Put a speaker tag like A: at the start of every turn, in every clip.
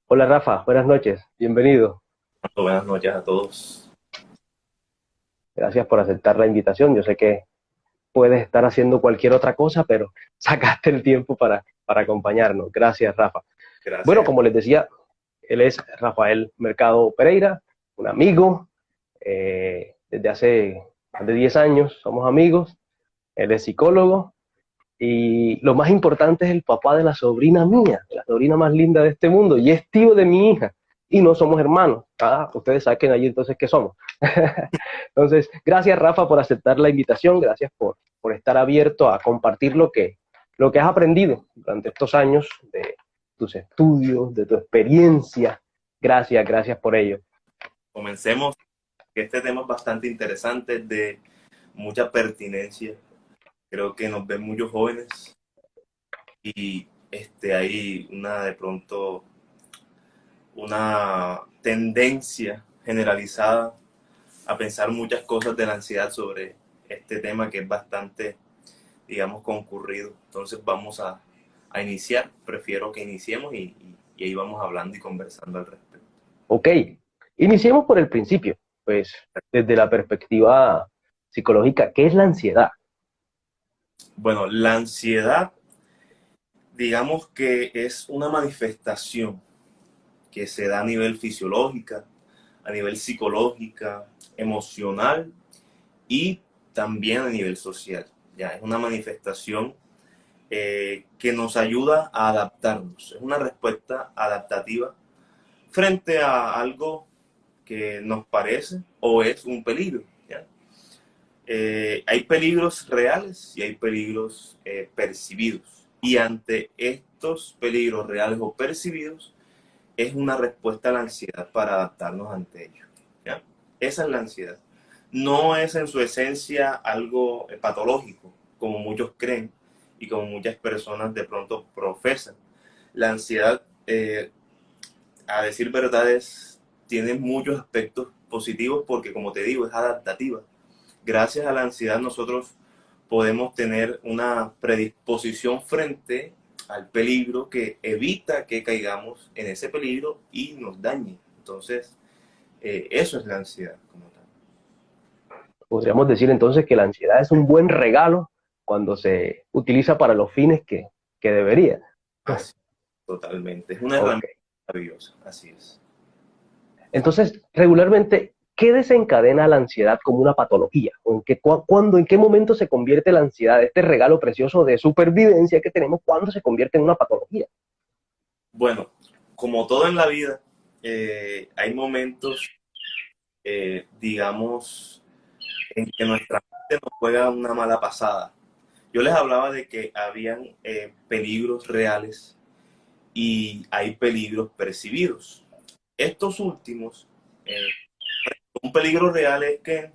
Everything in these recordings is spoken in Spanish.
A: Hola Rafa, buenas noches, bienvenido.
B: Buenas noches a todos.
A: Gracias por aceptar la invitación. Yo sé que puedes estar haciendo cualquier otra cosa, pero sacaste el tiempo para acompañarnos. Gracias, Rafa. Bueno,
B: Gracias.
A: como les decía, él es Rafael Mercado Pereira, un amigo. Desde hace más de 10 años somos amigos. Él es psicólogo y lo más importante es el papá de la sobrina mía, la sobrina más linda de este mundo, y es tío de mi hija. Y no somos hermanos. Ustedes saquen allí entonces qué somos. Entonces, gracias Rafa por aceptar la invitación, gracias por estar abierto a compartir lo que has aprendido durante estos años de tus estudios, de tu experiencia. Gracias, gracias por ello.
B: Comencemos, que este tema es bastante interesante, de mucha pertinencia. Creo que nos ven muchos jóvenes y hay de pronto una tendencia generalizada a pensar muchas cosas de la ansiedad sobre este tema que es bastante, digamos, concurrido. Entonces a iniciar. Prefiero que iniciemos y ahí vamos hablando y conversando al respecto.
A: Ok, iniciemos por el principio, pues desde la perspectiva psicológica, ¿qué es la ansiedad?
B: Bueno, la ansiedad, digamos que es una manifestación que se da a nivel fisiológica, a nivel psicológica, emocional y también a nivel social. Ya es una manifestación que nos ayuda a adaptarnos. Es una respuesta adaptativa frente a algo que nos parece o es un peligro. ¿Ya? Hay peligros reales y hay peligros percibidos. Y ante estos peligros reales o percibidos, es una respuesta a la ansiedad para adaptarnos ante ellos. ¿Ya? Esa es la ansiedad. No es en su esencia algo patológico, como muchos creen y como muchas personas de pronto profesan. La ansiedad, a decir verdades, tiene muchos aspectos positivos porque, como te digo, es adaptativa. Gracias a la ansiedad nosotros podemos tener una predisposición frente al peligro que evita que caigamos en ese peligro y nos dañe. Entonces, eso es la ansiedad como tal.
A: Podríamos decir entonces que la ansiedad es un buen regalo cuando se utiliza para los fines que debería.
B: Así, totalmente. Es una
A: Ok.
B: herramienta maravillosa. Así es.
A: Entonces, regularmente, ¿qué desencadena la ansiedad como una patología? ¿O cuándo, en qué momento se convierte la ansiedad, este regalo precioso de supervivencia que tenemos, cuándo se convierte en una patología?
B: Bueno, como todo en la vida, hay momentos, digamos, en que nuestra mente nos juega una mala pasada. Yo les hablaba de que habían peligros reales y hay peligros percibidos. Estos últimos, eh, un peligro real es que,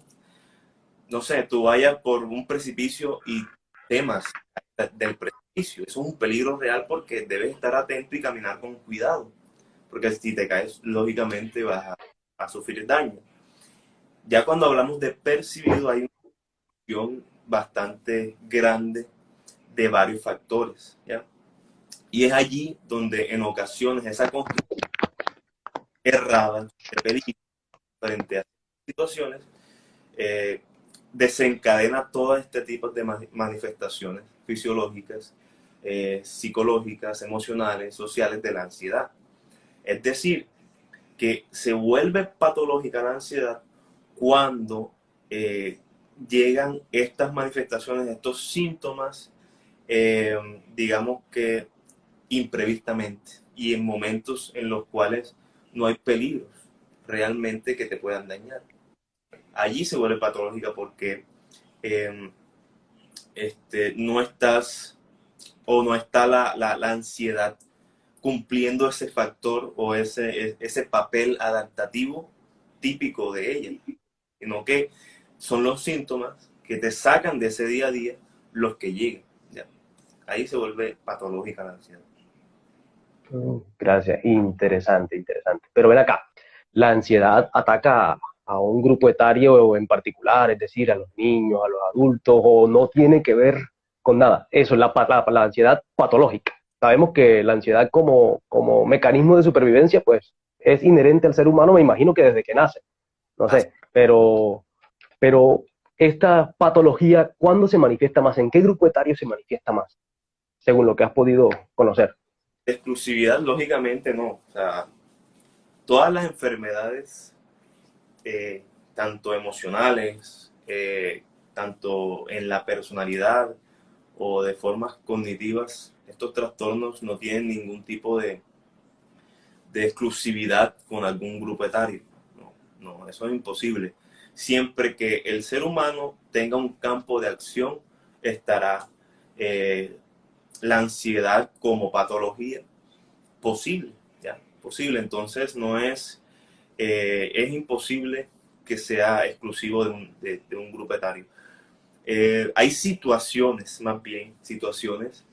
B: no sé, tú vayas por un precipicio y temas del precipicio. Eso es un peligro real porque debes estar atento y caminar con cuidado, porque si te caes, lógicamente vas a sufrir daño. Ya cuando hablamos de percibido, hay una cuestión bastante grande de varios factores, ¿ya? Y es allí donde en ocasiones esa construcción errada de peligro frente a situaciones eh, desencadena todo este tipo de manifestaciones fisiológicas, psicológicas, emocionales, sociales de la ansiedad. Es decir, que se vuelve patológica la ansiedad cuando eh, llegan estas manifestaciones, estos síntomas, digamos que imprevistamente y en momentos en los cuales no hay peligros realmente que te puedan dañar. Allí se vuelve patológica porque eh, no estás o no está la ansiedad cumpliendo ese factor o ese papel adaptativo típico de ella, sino que son los síntomas que te sacan de ese día a día los que llegan. ¿Ya? Ahí se vuelve patológica la ansiedad.
A: Gracias, interesante, interesante. Pero ven acá, la ansiedad ataca a un grupo etario en particular, es decir, a los niños, a los adultos, o no tiene que ver con nada. Eso es la ansiedad patológica. sabemos que la ansiedad como mecanismo de supervivencia, pues es inherente al ser humano, me imagino que desde que nace, no
B: La
A: sé, pero esta patología, ¿cuándo se manifiesta más? ¿En qué grupo etario se manifiesta más? Según lo que has podido conocer.
B: exclusividad, lógicamente, no. O sea, todas las enfermedades, eh, tanto emocionales, tanto en la personalidad o de formas cognitivas, estos trastornos no tienen ningún tipo de exclusividad con algún grupo etario. No, no, eso es imposible. Siempre que el ser humano tenga un campo de acción, estará eh, la ansiedad como patología posible, ¿ya? Posible. Entonces no es imposible que sea exclusivo de un grupo etario. Hay situaciones, más bien, situaciones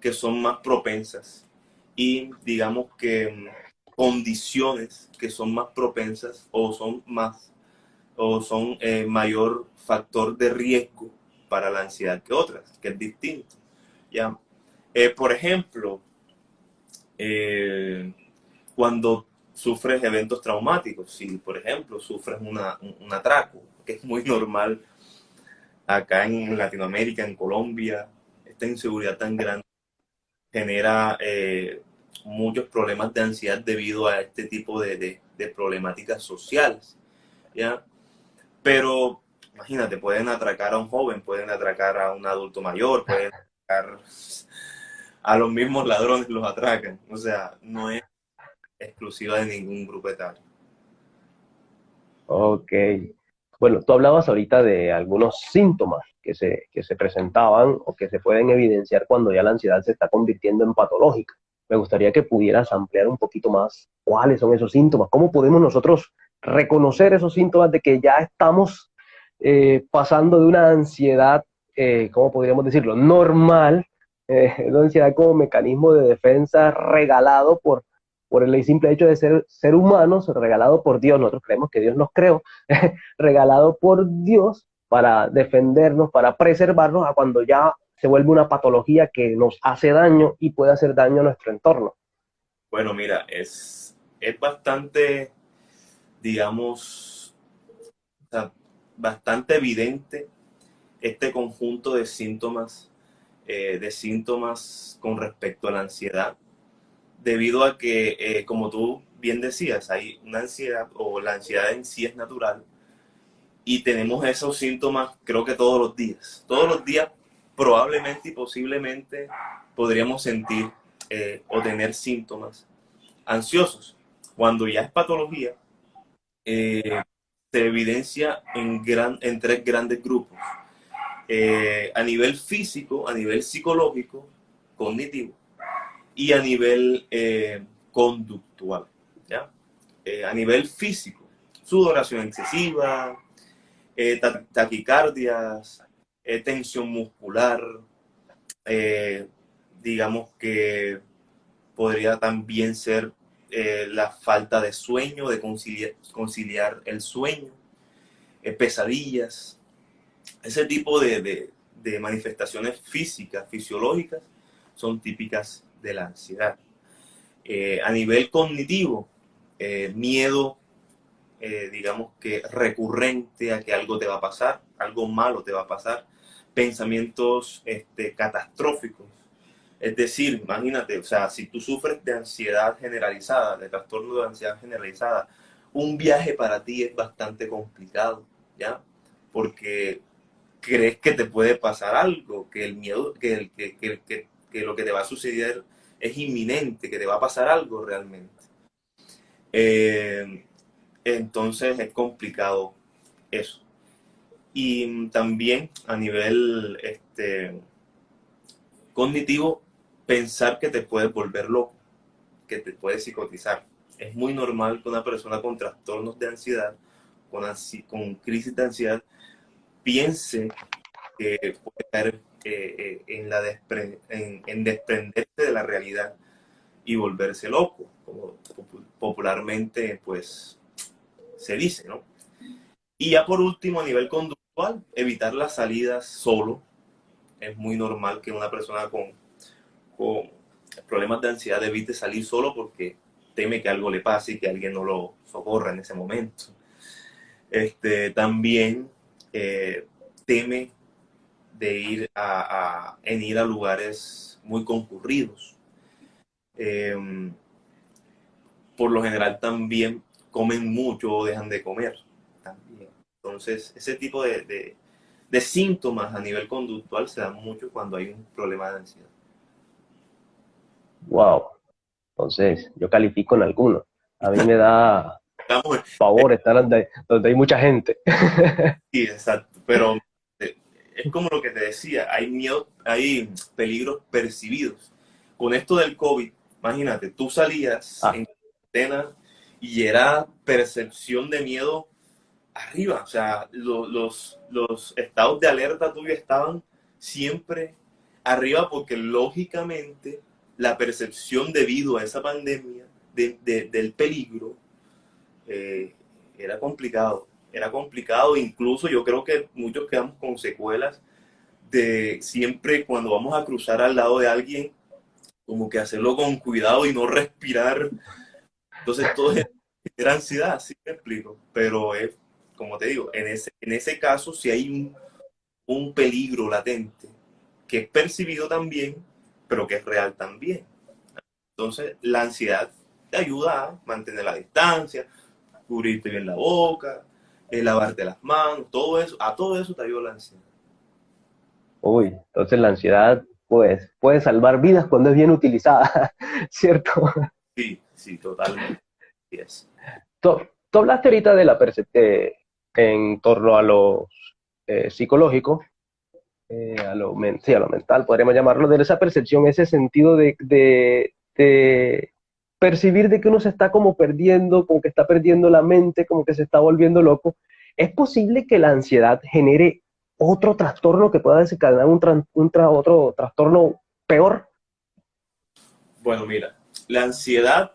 B: que son más propensas y digamos que condiciones que son más propensas o son mayor factor de riesgo para la ansiedad que otras, que es distinto. ¿Ya? Por ejemplo, eh, cuando sufres eventos traumáticos, si por ejemplo sufres un atraco, que es muy normal acá en Latinoamérica, en Colombia, esta inseguridad tan grande genera muchos problemas de ansiedad debido a este tipo de problemáticas sociales, ¿ya? Pero imagínate, pueden atracar a un joven, pueden atracar a un adulto mayor, pueden atracar a los mismos ladrones los atracan, o sea, no es exclusiva de ningún grupo etario.
A: Ok. Bueno, tú hablabas ahorita de algunos síntomas que se presentaban o que se pueden evidenciar cuando ya la ansiedad se está convirtiendo en patológica. Me gustaría que pudieras ampliar un poquito más cuáles son esos síntomas, cómo podemos nosotros reconocer esos síntomas de que ya estamos pasando de una ansiedad, ¿cómo podríamos decirlo? Normal, una ansiedad como mecanismo de defensa regalado por el simple hecho de ser humanos, regalado por Dios. Nosotros creemos que Dios nos creó, regalado por Dios para defendernos, para preservarnos a cuando ya se vuelve una patología que nos hace daño y puede hacer daño a nuestro entorno.
B: Bueno, mira, es bastante, digamos, o sea, bastante evidente este conjunto de síntomas con respecto a la ansiedad, debido a que, como tú bien decías, hay una ansiedad o la ansiedad en sí es natural y tenemos esos síntomas creo que todos los días. Todos los días probablemente y posiblemente podríamos sentir o tener síntomas ansiosos. Cuando ya es patología, eh, se evidencia en tres grandes grupos. A nivel físico, a nivel psicológico, cognitivo y a nivel conductual. ¿Ya? A nivel físico, sudoración excesiva, taquicardias, tensión muscular, eh, digamos que podría también ser la falta de sueño, de conciliar el sueño, pesadillas, ese tipo de manifestaciones físicas, fisiológicas, son típicas de la ansiedad. A nivel cognitivo, miedo, digamos que recurrente a que algo te va a pasar, algo malo te va a pasar, pensamientos catastróficos. Es decir, imagínate, o sea, si tú sufres de ansiedad generalizada, de trastorno de ansiedad generalizada, un viaje para ti es bastante complicado, ¿ya? Porque crees que te puede pasar algo, que el miedo, que lo que te va a suceder es inminente, que te va a pasar algo realmente. Eh, entonces es complicado eso. Y también a nivel cognitivo, pensar que te puedes volver loco, que te puedes psicotizar. Es muy normal que una persona con trastornos de ansiedad, con crisis de ansiedad, piense que puede caer en desprenderse de la realidad y volverse loco, como popularmente pues se dice, ¿no? Y ya por último, a nivel conductual, evitar las salidas solo. Es muy normal que una persona con problemas de ansiedad, evite salir solo porque teme que algo le pase y que alguien no lo socorra en ese momento. También teme de ir a lugares muy concurridos. Por lo general también comen mucho o dejan de comer. También. Entonces, ese tipo de síntomas a nivel conductual se dan mucho cuando hay un problema de ansiedad.
A: Wow. Entonces, yo califico en alguno. A mí me da
B: Estamos
A: pavor estar donde hay mucha gente.
B: sí, exacto, pero es como lo que te decía, hay miedo, hay peligros percibidos. Con esto del COVID, imagínate, tú salías
A: Ah,
B: en cuarentena y era percepción de miedo arriba, o sea, los estados de alerta tuyos estaban siempre arriba porque lógicamente la percepción debido a esa pandemia del peligro eh, era complicado. Era complicado, incluso yo creo que muchos quedamos con secuelas de siempre cuando vamos a cruzar al lado de alguien, como que hacerlo con cuidado y no respirar. Entonces todo era ansiedad, sí me explico. Pero es, como te digo, en ese caso sí hay un peligro latente que es percibido también, pero que es real también. Entonces la ansiedad te ayuda a mantener la distancia, cubrirte bien la boca, lavarte las manos, todo eso, a todo eso te ayuda la ansiedad.
A: uy, entonces la ansiedad, pues, puede salvar vidas cuando es bien utilizada, ¿cierto?
B: Sí, sí, totalmente. Yes.
A: Tú hablaste ahorita de en torno a lo psicológico, sí, a lo mental, podríamos llamarlo, de esa percepción, ese sentido de percibir de que uno se está como perdiendo, como que está perdiendo la mente, como que se está volviendo loco. ¿Es posible que la ansiedad genere otro trastorno que pueda desencadenar otro trastorno peor?
B: Bueno, mira, la ansiedad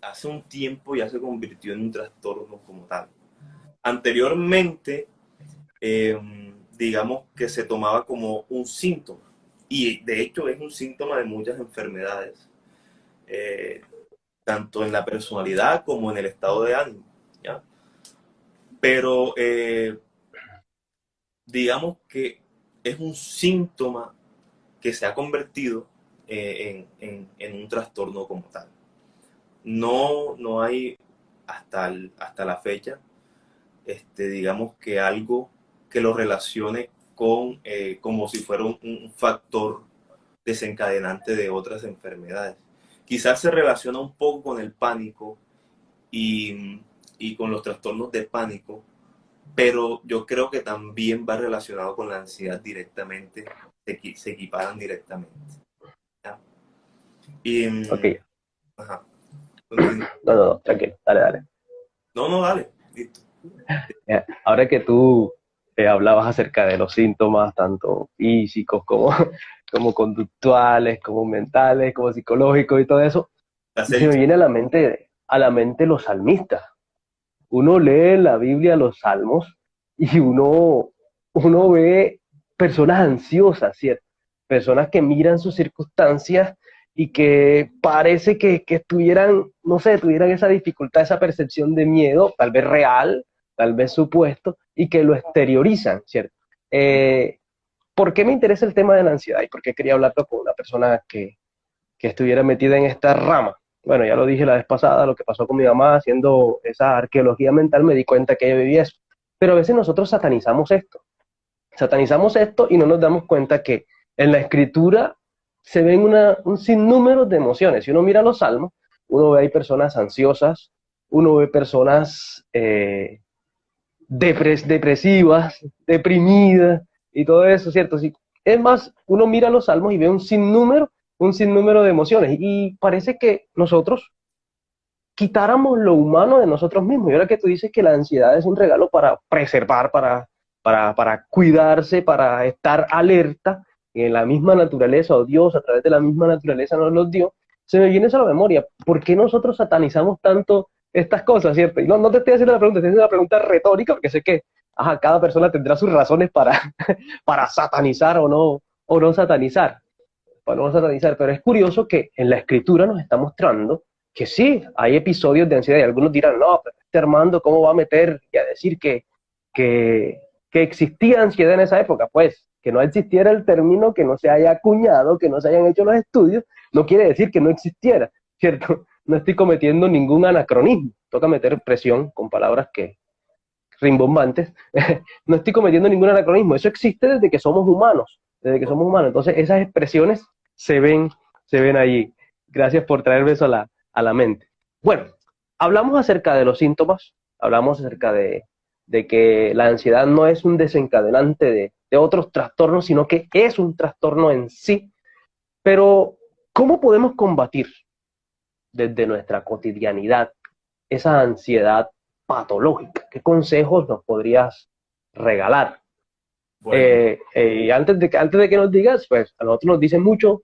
B: hace un tiempo ya se convirtió en un trastorno como tal. Anteriormente, eh, digamos que se tomaba como un síntoma, y de hecho es un síntoma de muchas enfermedades, eh, tanto en la personalidad como en el estado de ánimo, ¿ya? Pero digamos que es un síntoma que se ha convertido en un trastorno como tal. No hay hasta la fecha, digamos que algo que lo relacione con, como si fuera un factor desencadenante de otras enfermedades. Quizás se relaciona un poco con el pánico y con los trastornos de pánico, pero yo creo que también va relacionado con la ansiedad directamente, se equiparan directamente. ¿Ya? Y,
A: Ok,
B: ajá, continúa.
A: no, no, no, tranquilo, dale, dale.
B: No, no, dale, listo.
A: Ahora que tú hablabas acerca de los síntomas, tanto físicos como, como conductuales, como mentales, como psicológicos y todo eso,
B: La
A: se
B: serie,
A: me viene a la mente los salmistas. Uno lee en la Biblia los salmos y uno ve personas ansiosas, ¿cierto? Personas que miran sus circunstancias y que parece que estuvieran, no sé, tuvieran esa dificultad, esa percepción de miedo, tal vez real, tal vez supuesto, y que lo exteriorizan, ¿cierto? Eh, ¿Por qué me interesa el tema de la ansiedad y por qué quería hablarlo con una persona que estuviera metida en esta rama? Bueno, ya lo dije la vez pasada, lo que pasó con mi mamá haciendo esa arqueología mental, me di cuenta que ella vivía eso. Pero a veces nosotros satanizamos esto y no nos damos cuenta que en la escritura se ven un sinnúmero de emociones. Si uno mira los salmos, uno ve ahí personas ansiosas, uno ve personas depresivas, deprimidas y todo eso, ¿cierto? Sí. Es más, uno mira los salmos y ve un sinnúmero de emociones y parece que nosotros quitáramos lo humano de nosotros mismos. Y ahora que tú dices que la ansiedad es un regalo para preservar, para cuidarse, para estar alerta, en la misma naturaleza, o Dios a través de la misma naturaleza nos los dio, se me viene eso a la memoria. ¿Por qué nosotros satanizamos tanto estas cosas, cierto? Y no te estoy haciendo la pregunta, estoy haciendo una pregunta retórica, porque sé que cada persona tendrá sus razones para, para satanizar o no satanizar. para no satanizar, pero es curioso que en la escritura nos está mostrando que sí, hay episodios de ansiedad y algunos dirán, no, pero este Armando, ¿cómo va a meter y a decir que, que existía ansiedad en esa época? Pues que no existiera el término, que no se haya acuñado, que no se hayan hecho los estudios, no quiere decir que no existiera, ¿cierto? No estoy cometiendo ningún anacronismo, toca meter presión con palabras que rimbombantes, no estoy cometiendo ningún anacronismo, eso existe desde que somos humanos, entonces esas expresiones se ven allí. Gracias por traerme eso a la mente. Bueno, hablamos acerca de los síntomas, hablamos acerca de que la ansiedad no es un desencadenante de otros trastornos, sino que es un trastorno en sí, pero ¿cómo podemos combatir desde nuestra cotidianidad esa ansiedad patológica? ¿Qué consejos nos podrías regalar?
B: Bueno,
A: Antes de que nos digas, pues a nosotros nos dicen mucho,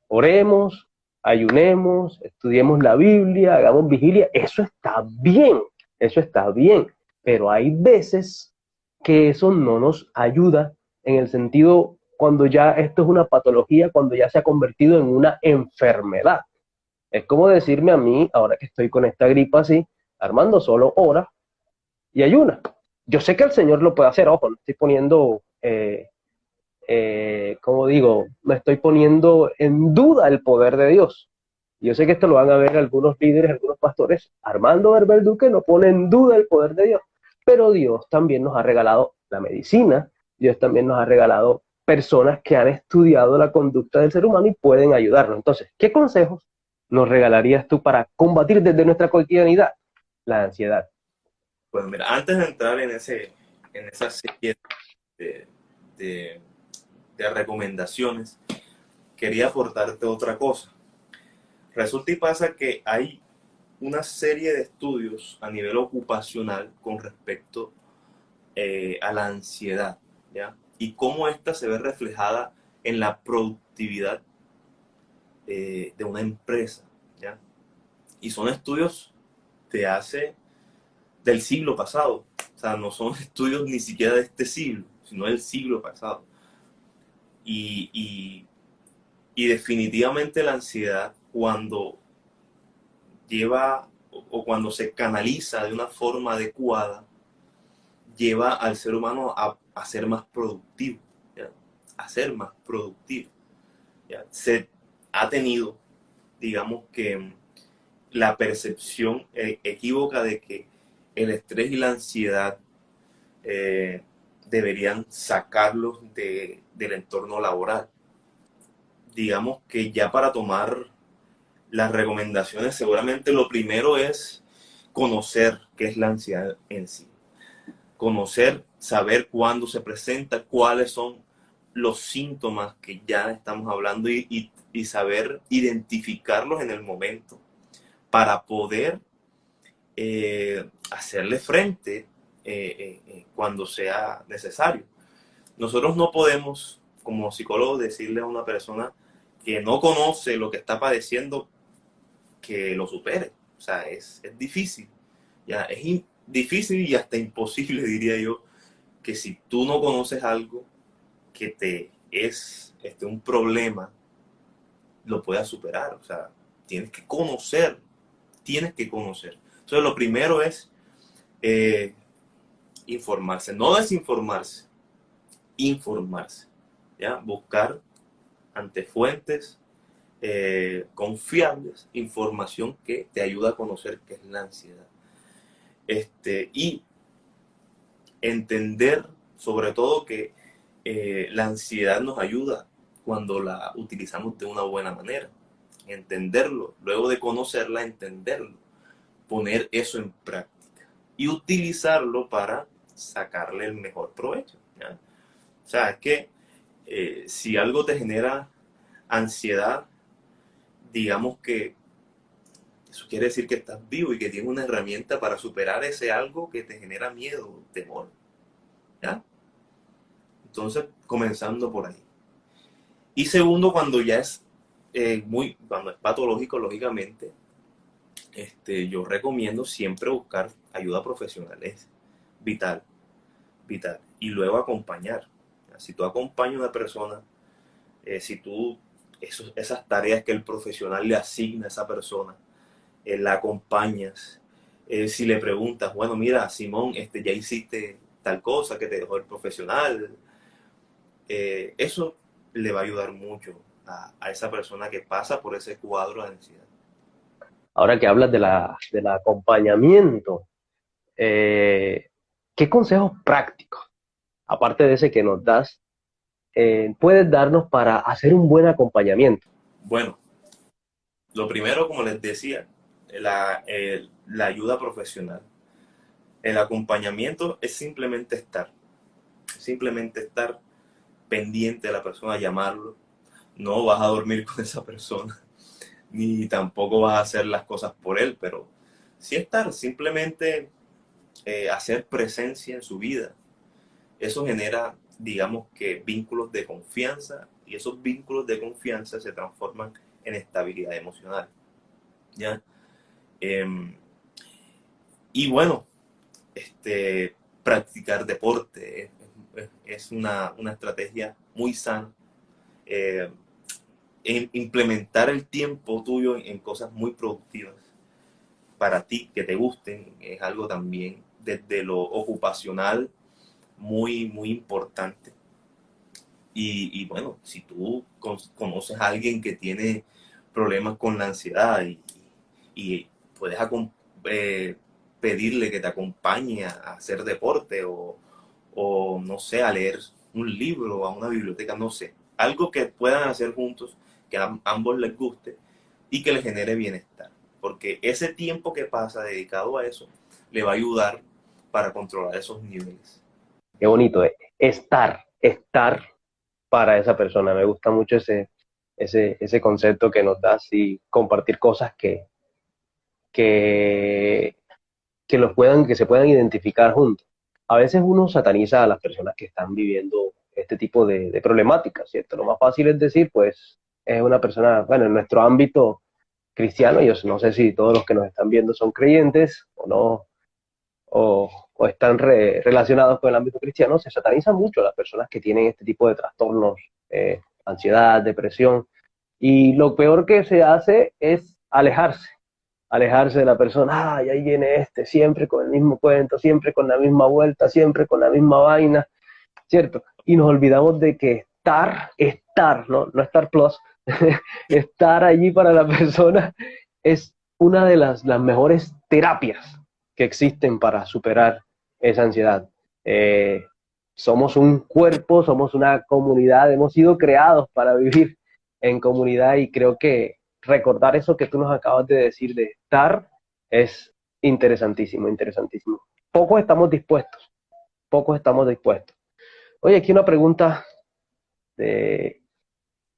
A: oremos, ayunemos, estudiemos la Biblia, hagamos vigilia, eso está bien, pero hay veces que eso no nos ayuda en el sentido cuando ya esto es una patología, cuando ya se ha convertido en una enfermedad. Es como decirme a mí, ahora que estoy con esta gripa así, Armando, solo ora y ayuna. Yo sé que el Señor lo puede hacer, ojo, no estoy poniendo, como digo, no estoy poniendo en duda el poder de Dios. Yo sé que esto lo van a ver algunos líderes, algunos pastores. Armando Herbert Duque no pone en duda el poder de Dios, pero Dios también nos ha regalado la medicina, Dios también nos ha regalado personas que han estudiado la conducta del ser humano y pueden ayudarnos. Entonces, ¿qué consejos nos regalarías tú para combatir desde nuestra cotidianidad la ansiedad?
B: pues mira, antes de entrar en esa serie de, de- de recomendaciones, quería aportarte otra cosa. Resulta y pasa que hay una serie de estudios a nivel ocupacional con respecto a la ansiedad, ¿ya? Y cómo ésta se ve reflejada en la productividad de una empresa, ¿ya? Y son estudios de del siglo pasado, o sea, no son estudios ni siquiera de este siglo, sino del siglo pasado. Y, y, y definitivamente la ansiedad, cuando lleva o cuando se canaliza de una forma adecuada, lleva al ser humano a ser más productivo, ¿ya? A ser más productivo. ¿Ya? Se ha tenido, digamos que, la percepción equívoca de que el estrés y la ansiedad eh, deberían sacarlos del entorno laboral. Digamos que ya para tomar las recomendaciones, seguramente lo primero es conocer qué es la ansiedad en sí. Conocer, saber cuándo se presenta, cuáles son los síntomas que ya estamos hablando y saber identificarlos en el momento para poder hacerle frente cuando sea necesario. Nosotros no podemos, como psicólogos, decirle a una persona que no conoce lo que está padeciendo que lo supere. O sea, es difícil. Ya, difícil y hasta imposible, diría yo, que si tú no conoces algo que te es un problema, lo puedas superar. O sea, tienes que conocer, tienes que conocer. Entonces, lo primero es eh, informarse, no desinformarse, informarse, ¿ya? Buscar ante fuentes confiables información que te ayuda a conocer qué es la ansiedad. Y entender sobre todo que la ansiedad nos ayuda cuando la utilizamos de una buena manera. Entenderlo, luego de conocerla, entenderlo, poner eso en práctica y utilizarlo para sacarle el mejor provecho, ¿ya? O sea, es que si algo te genera ansiedad, digamos que eso quiere decir que estás vivo y que tienes una herramienta para superar ese algo que te genera miedo, temor, ¿ya? Entonces, comenzando por ahí. Y segundo, cuando ya es cuando es patológico, lógicamente, yo recomiendo siempre buscar ayuda profesional, es vital, vital. Y luego acompañar. Si tú acompañas a una persona, si tú esas tareas que el profesional le asigna a esa persona, la acompañas. Si le preguntas, bueno, mira, Simón, ya hiciste tal cosa que te dejó el profesional, eso le va a ayudar mucho a esa persona que pasa por ese cuadro de ansiedad.
A: Ahora que hablas del acompañamiento, ¿qué consejos prácticos, aparte de ese que nos das, puedes darnos para hacer un buen acompañamiento?
B: Bueno, lo primero, como les decía, la ayuda profesional. El acompañamiento es simplemente estar pendiente de la persona, llamarlo. No vas a dormir con esa persona, ni tampoco vas a hacer las cosas por él, pero sí estar, simplemente hacer presencia en su vida. Eso genera, digamos que, vínculos de confianza, y esos vínculos de confianza se transforman en estabilidad emocional, ¿ya? Em, y bueno, practicar deporte es una estrategia muy sana. Eh, Implementar el tiempo tuyo en cosas muy productivas para ti, que te gusten, es algo también desde lo ocupacional muy importante. Y bueno, si tú conoces a alguien que tiene problemas con la ansiedad y puedes eh, pedirle que te acompañe a hacer deporte o no sé, a leer un libro, a una biblioteca, no sé, algo que puedan hacer juntos, que a ambos les guste y que les genere bienestar. Porque ese tiempo que pasa dedicado a eso le va a ayudar para controlar esos niveles.
A: Qué bonito, estar para esa persona. Me gusta mucho ese concepto que nos das y compartir cosas que, que se puedan identificar juntos. A veces uno sataniza a las personas que están viviendo este tipo de problemáticas, ¿cierto? Lo más fácil es decir, pues, es una persona, bueno, en nuestro ámbito cristiano, yo no sé si todos los que nos están viendo son creyentes o no, o están relacionados con el ámbito cristiano, se sataniza mucho a las personas que tienen este tipo de trastornos, ansiedad, depresión, y lo peor que se hace es alejarse de la persona. Ay, ahí viene este, siempre con el mismo cuento, siempre con la misma vuelta, siempre con la misma vaina, ¿cierto? Y nos olvidamos de que ¿no? No estar plus, estar allí para la persona es una de las mejores terapias que existen para superar esa ansiedad. Eh, Somos un cuerpo, somos una comunidad, hemos sido creados para vivir en comunidad y creo que recordar eso que tú nos acabas de decir de estar es interesantísimo, interesantísimo. Pocos estamos dispuestos, pocos estamos dispuestos. Oye, aquí una pregunta de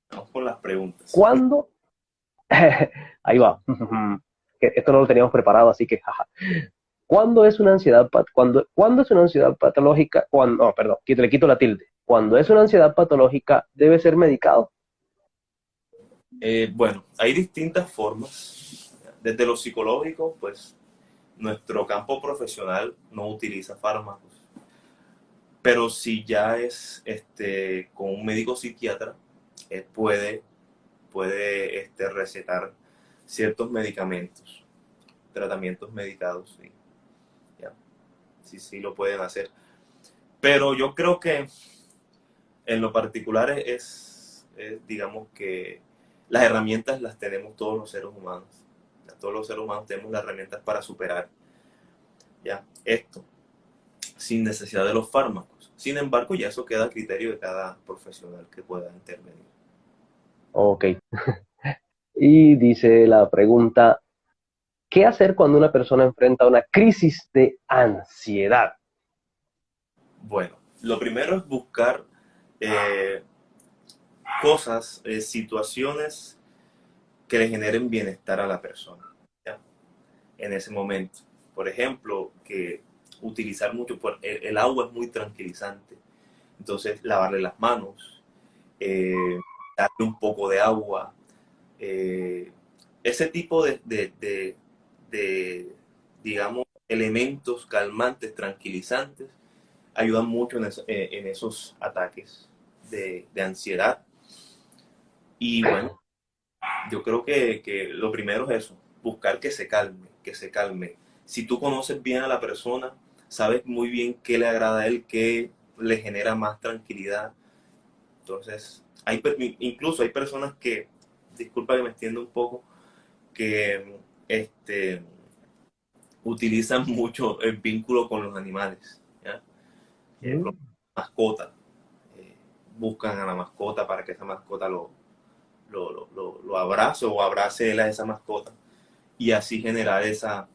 B: Vamos con las preguntas.
A: ¿cuándo? Ahí va. Que esto no lo teníamos preparado, así que jaja. ¿Cuándo es una ansiedad, cuándo es una ansiedad patológica? Cuando, no, perdón, le quito la tilde. Cuando es una ansiedad patológica, ¿debe ser medicado?
B: Bueno, hay distintas formas. Desde lo psicológico, pues nuestro campo profesional no utiliza fármacos, pero si ya es con un médico psiquiatra, puede recetar ciertos medicamentos, tratamientos medicados, sí, ya, sí, sí lo pueden hacer. Pero yo creo que en lo particular digamos que las herramientas las tenemos todos los seres humanos. Todos los seres humanos tenemos las herramientas para superar ya esto sin necesidad de los fármacos. Sin embargo, ya eso queda a criterio de cada profesional que pueda intervenir.
A: Ok. Y dice la pregunta, ¿qué hacer cuando una persona enfrenta una crisis de ansiedad?
B: Bueno, lo primero es buscar eh, cosas, situaciones que le generen bienestar a la persona, ¿ya? En ese momento. Por ejemplo, que utilizar mucho, el agua es muy tranquilizante. Entonces, lavarle las manos, darle un poco de agua, eh, ese tipo de, digamos, elementos calmantes, tranquilizantes, ayudan mucho en esos ataques de ansiedad. Y bueno, yo creo que lo primero es eso, buscar que se calme, que se calme. Si tú conoces bien a la persona, sabes muy bien qué le agrada a él, qué le genera más tranquilidad. Entonces, incluso hay personas que, disculpa que me extienda un poco, que este, utilizan mucho el vínculo con los animales, ¿ya? Por
A: Mm.
B: mascota. eh, Buscan a la mascota para que esa mascota lo abrace o abrace él a esa mascota y así generar esa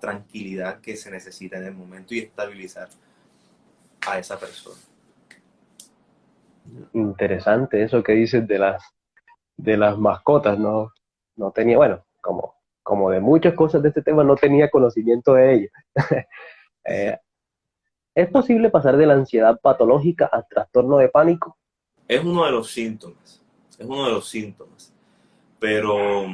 B: tranquilidad que se necesita en el momento y estabilizar a esa persona.
A: Interesante eso que dices de las mascotas, no, no tenía, bueno, como de muchas cosas de este tema, no tenía conocimiento de ello. Eh, ¿Es posible pasar de la ansiedad patológica al trastorno de pánico?
B: Es uno de los síntomas, es uno de los síntomas, pero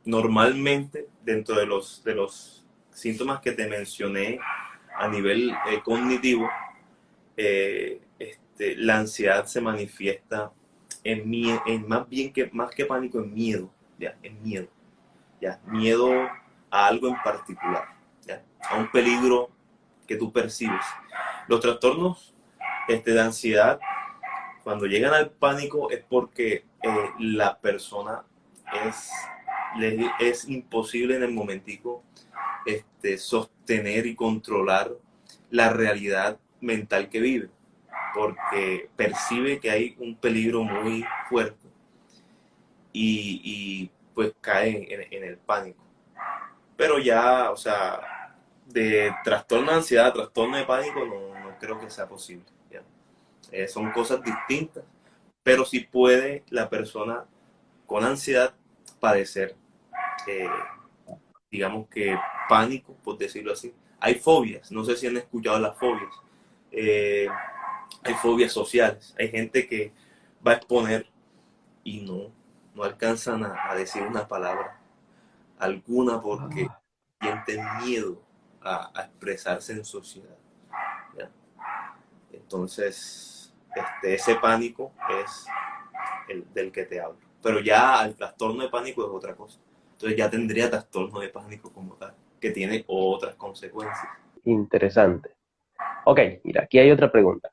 B: normalmente dentro de los síntomas que te mencioné a nivel cognitivo, la ansiedad se manifiesta en más que pánico, en miedo, ya, en miedo, ya, miedo a algo en particular, ya, a un peligro que tú percibes. Los trastornos de ansiedad, cuando llegan al pánico, es porque la persona es, es imposible en el momentico sostener y controlar la realidad mental que vive, porque percibe que hay un peligro muy fuerte y pues cae en el pánico. Pero ya, o sea, de trastorno de ansiedad, trastorno de pánico, no creo que sea posible. ¿Ya? Son cosas distintas, pero sí puede la persona con ansiedad padecer, eh, digamos que pánico, por decirlo así. Hay fobias, no sé si han escuchado las fobias. Eh, Hay fobias sociales, hay gente que va a exponer y no alcanzan a decir una palabra alguna porque
A: Ah,
B: sienten miedo a expresarse en sociedad. ¿Ya? Entonces, ese pánico es el del que te hablo. Pero ya el trastorno de pánico es otra cosa. Entonces ya tendría trastorno de pánico como tal, que tiene otras consecuencias.
A: interesante. Ok, mira, aquí hay otra pregunta.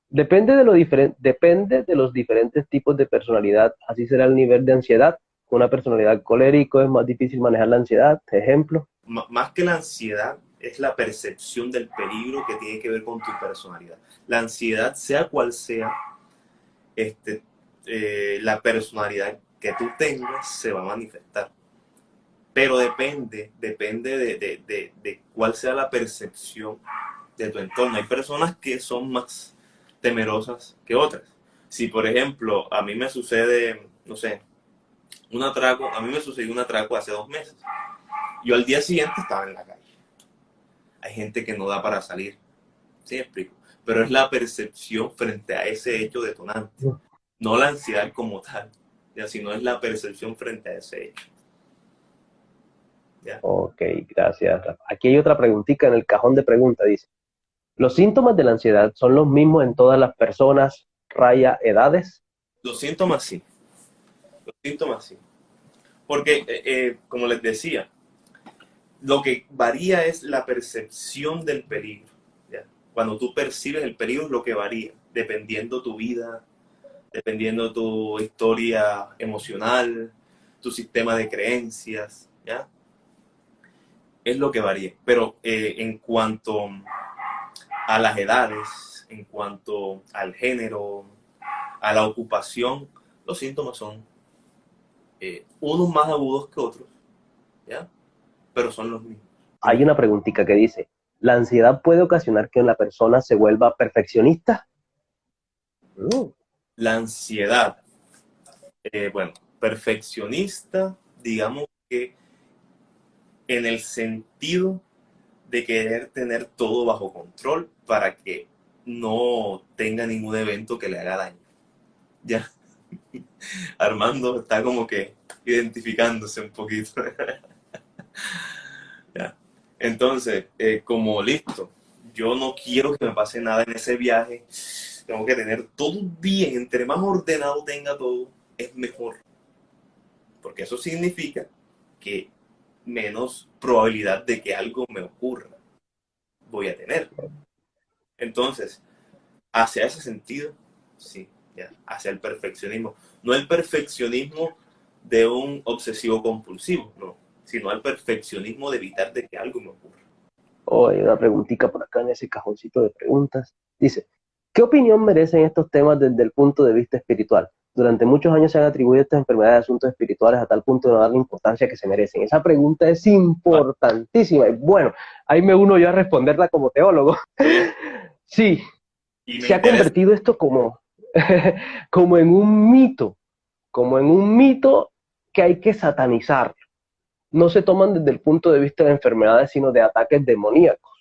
A: Depende de los diferentes tipos de personalidad, así será el nivel de ansiedad. Una personalidad colérico es más difícil manejar la ansiedad, ejemplo.
B: Más que la ansiedad, es la percepción del peligro que tiene que ver con tu personalidad. La ansiedad, sea cual sea este, la personalidad que tú tengas, se va a manifestar. Pero depende de cuál sea la percepción de tu entorno. Hay personas que son más temerosas que otras. Si, por ejemplo, a mí me sucede, no sé, un atraco, a mí me sucedió un atraco hace 2 meses. Yo al día siguiente estaba en la calle. Hay gente que no da para salir, ¿sí me explico? Pero es la percepción frente a ese hecho detonante, no la ansiedad como tal, ¿ya? Sino es la percepción frente a ese hecho. ¿Ya?
A: Ok, gracias, Rafa. Aquí hay otra preguntita en el cajón de preguntas, dice. ¿Los síntomas de la ansiedad son los mismos en todas las personas, raya, edades?
B: Los síntomas sí, los síntomas sí. Porque, como les decía, lo que varía es la percepción del peligro. ¿Ya? Cuando tú percibes el peligro es lo que varía, dependiendo tu vida, dependiendo tu historia emocional, tu sistema de creencias, ¿ya? Es lo que varía. Pero en cuanto a las edades, en cuanto al género, a la ocupación, los síntomas son unos más agudos que otros, ¿ya? Pero son los mismos.
A: Hay una preguntita que dice, ¿la ansiedad puede ocasionar que una persona se vuelva perfeccionista? Mm,
B: La ansiedad, bueno, perfeccionista, digamos que en el sentido de querer tener todo bajo control para que no tenga ningún evento que le haga daño. Ya, Armando está como que identificándose un poquito. Ya. Entonces, como listo, yo no quiero que me pase nada en ese viaje, Tengo que tener todo bien. Entre más ordenado tenga todo, es mejor. Porque eso significa que menos probabilidad de que algo me ocurra voy a tener. Entonces, hacia ese sentido, sí, ya, hacia el perfeccionismo. No el perfeccionismo de un obsesivo compulsivo, no, sino el perfeccionismo de evitar de que algo me ocurra.
A: Oh, hay una preguntita por acá en ese cajoncito de preguntas. Dice, ¿qué opinión merecen estos temas desde el punto de vista espiritual? Durante muchos años se han atribuido estas enfermedades a asuntos espirituales a tal punto de no darle importancia que se merecen. Esa pregunta es importantísima. Y bueno, ahí me uno yo a responderla como teólogo. Sí,
B: Y me
A: se ha
B: interesa.
A: convertido esto como, como en un mito que hay que satanizar. No se toman desde el punto de vista de enfermedades, sino de ataques demoníacos.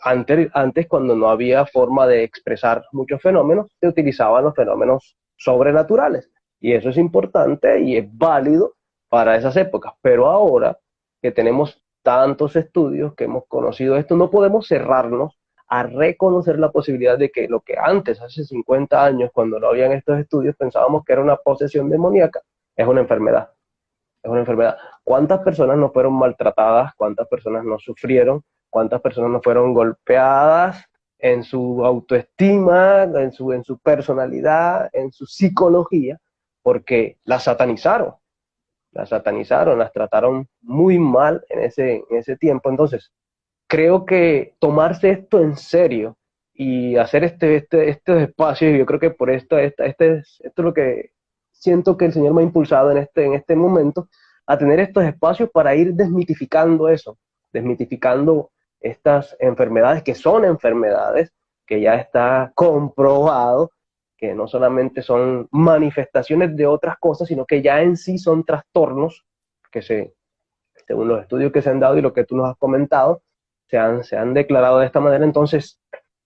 A: Antes, cuando no había forma de expresar muchos fenómenos, se utilizaban los fenómenos sobrenaturales. Y eso es importante y es válido para esas épocas. Pero ahora que tenemos tantos estudios, que hemos conocido esto, no podemos cerrarnos a reconocer la posibilidad de que lo que antes, hace 50 años, cuando no habían estos estudios, pensábamos que era una posesión demoníaca, es una enfermedad. Es una enfermedad. ¿Cuántas personas no fueron maltratadas? ¿Cuántas personas no sufrieron? ¿Cuántas personas no fueron golpeadas en su autoestima, en su personalidad, en su psicología? Porque las satanizaron, las trataron muy mal en ese tiempo. Entonces, creo que tomarse esto en serio y hacer estos espacios, y yo creo que por esto es lo que siento que el Señor me ha impulsado en este momento, a tener estos espacios para ir desmitificando eso, desmitificando estas enfermedades que son enfermedades, que ya está comprobado, que no solamente son manifestaciones de otras cosas, sino que ya en sí son trastornos que según los estudios que se han dado y lo que tú nos has comentado, se han declarado de esta manera. Entonces,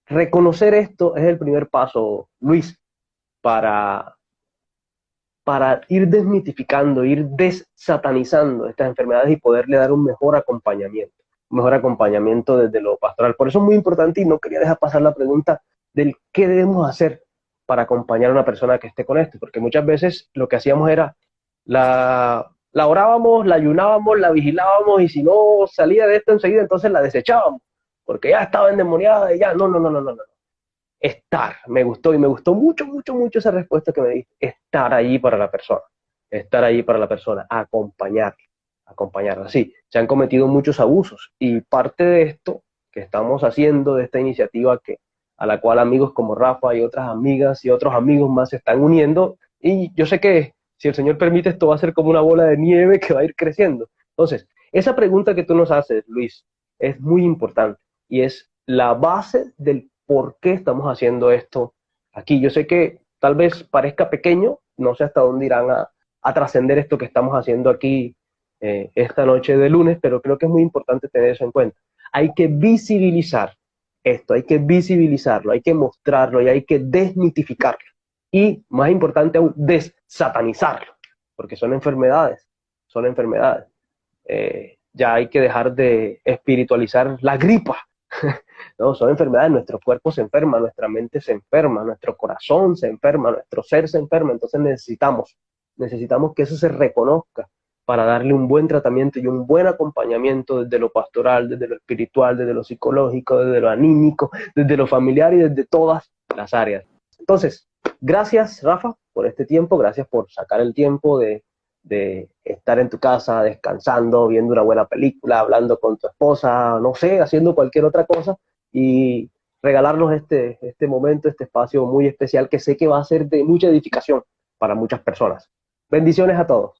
A: reconocer esto es el primer paso, Luis, para, para ir desmitificando, ir desatanizando estas enfermedades y poderle dar un mejor acompañamiento desde lo pastoral. Por eso es muy importante y no quería dejar pasar la pregunta del qué debemos hacer para acompañar a una persona que esté con esto, porque muchas veces lo que hacíamos era la orábamos, la ayunábamos, la vigilábamos y si no salía de esto enseguida, entonces la desechábamos, porque ya estaba endemoniada y ya, no, no, no, no, no, no. Estar, me gustó y me gustó mucho, mucho, mucho esa respuesta que me diste, estar allí para la persona, acompañarla. Sí, se han cometido muchos abusos y parte de esto que estamos haciendo, de esta iniciativa a la cual amigos como Rafa y otras amigas y otros amigos más se están uniendo, y yo sé que si el Señor permite esto va a ser como una bola de nieve que va a ir creciendo. Entonces, esa pregunta que tú nos haces, Luis, es muy importante y es la base del por qué estamos haciendo esto aquí. Yo sé que tal vez parezca pequeño, no sé hasta dónde irán a trascender esto que estamos haciendo aquí esta noche de lunes, pero creo que es muy importante tener eso en cuenta. Hay que visibilizar esto, hay que visibilizarlo, hay que mostrarlo y hay que desmitificarlo. Y más importante aún, desatanizarlo, porque son enfermedades, son enfermedades. Ya hay que dejar de espiritualizar la gripa. No, son enfermedades, nuestro cuerpo se enferma, nuestra mente se enferma, nuestro corazón se enferma, nuestro ser se enferma, entonces necesitamos que eso se reconozca para darle un buen tratamiento y un buen acompañamiento desde lo pastoral, desde lo espiritual, desde lo psicológico, desde lo anímico, desde lo familiar y desde todas las áreas. Entonces, gracias, Rafa, por este tiempo, gracias por sacar el tiempo de estar en tu casa descansando, viendo una buena película, hablando con tu esposa, no sé, haciendo cualquier otra cosa y regalarnos este momento, este espacio muy especial que sé que va a ser de mucha edificación para muchas personas. Bendiciones a todos.